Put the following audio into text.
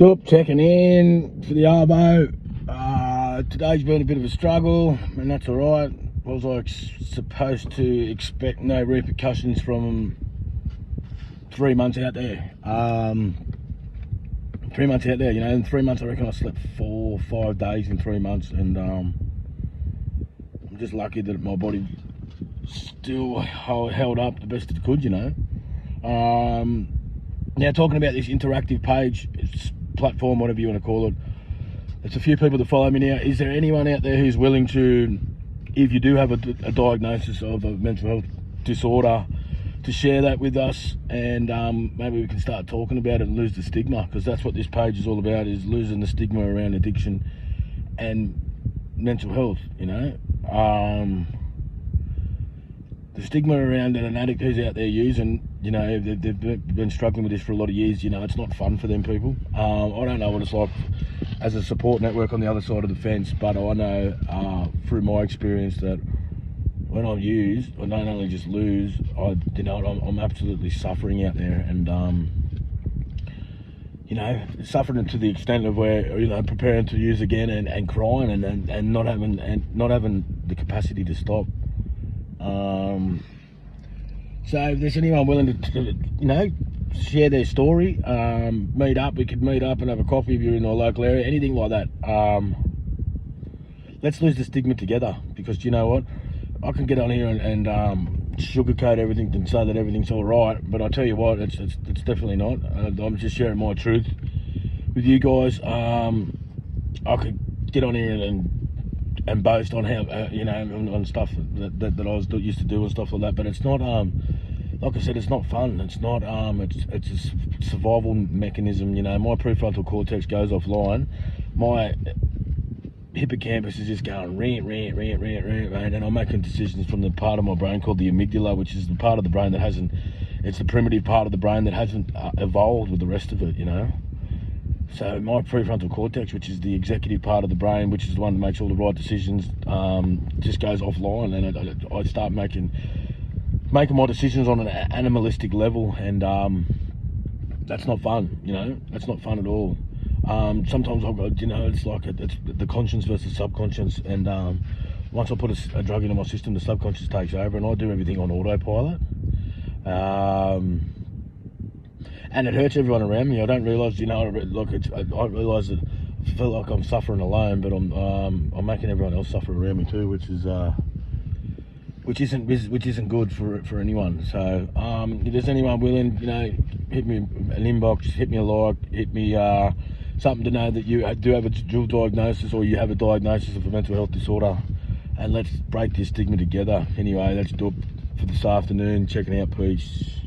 Dup checking in for the arvo. Today's been a bit of a struggle, and that's alright. Was I supposed to expect no repercussions from 3 months out there? 3 months out there, you know. In 3 months, I reckon I slept 4 or 5 days in 3 months, and I'm just lucky that my body still held up the best it could, you know. Now, talking about this interactive page, it's platform, whatever you want to call it, there's a few people that follow me now. Is there anyone out there who's willing to, if you do have a diagnosis of a mental health disorder, to share that with us, and maybe we can start talking about it and lose the stigma, because that's what this page is all about, is losing the stigma around addiction and mental health, you know. The stigma around an addict who's out there using, you know, they've been struggling with this for a lot of years, you know, it's not fun for them people. I don't know what it's like as a support network on the other side of the fence, but I know through my experience that when I use, I don't only just lose, I'm absolutely suffering out there, and you know, suffering to the extent of where, you know, preparing to use again and crying and not having the capacity to stop. So if there's anyone willing to, you know, share their story, meet up, we could meet up and have a coffee if you're in our local area, anything like that. Let's lose the stigma together, because you know what, I can get on here and sugarcoat everything and say that everything's all right, but I tell you what, it's definitely not. I'm just sharing my truth with you guys. I could get on here and boast on how, you know, on stuff that I used to do and stuff like that, but it's not, like I said, it's not fun. It's not, it's a survival mechanism, you know. My prefrontal cortex goes offline. My hippocampus is just going rant, and I'm making decisions from the part of my brain called the amygdala, which is the part of the brain that hasn't, it's the primitive part of the brain that hasn't evolved with the rest of it, you know. So my prefrontal cortex, which is the executive part of the brain, which is the one that makes all the right decisions, just goes offline, and I start making my decisions on an animalistic level, and that's not fun, you know. That's not fun at all. Sometimes I've got, you know, it's like it's the conscious versus subconscious, and once I put a drug into my system, the subconscious takes over, and I do everything on autopilot. And it hurts everyone around me. I don't realise, you know, like I realise that I feel like I'm suffering alone, but I'm making everyone else suffer around me too, which isn't good for anyone. So if there's anyone willing, you know, hit me an inbox, hit me a like, hit me something to know that you do have a dual diagnosis, or you have a diagnosis of a mental health disorder, and let's break this stigma together. Anyway, let's do it for this afternoon. Checking out. Peace.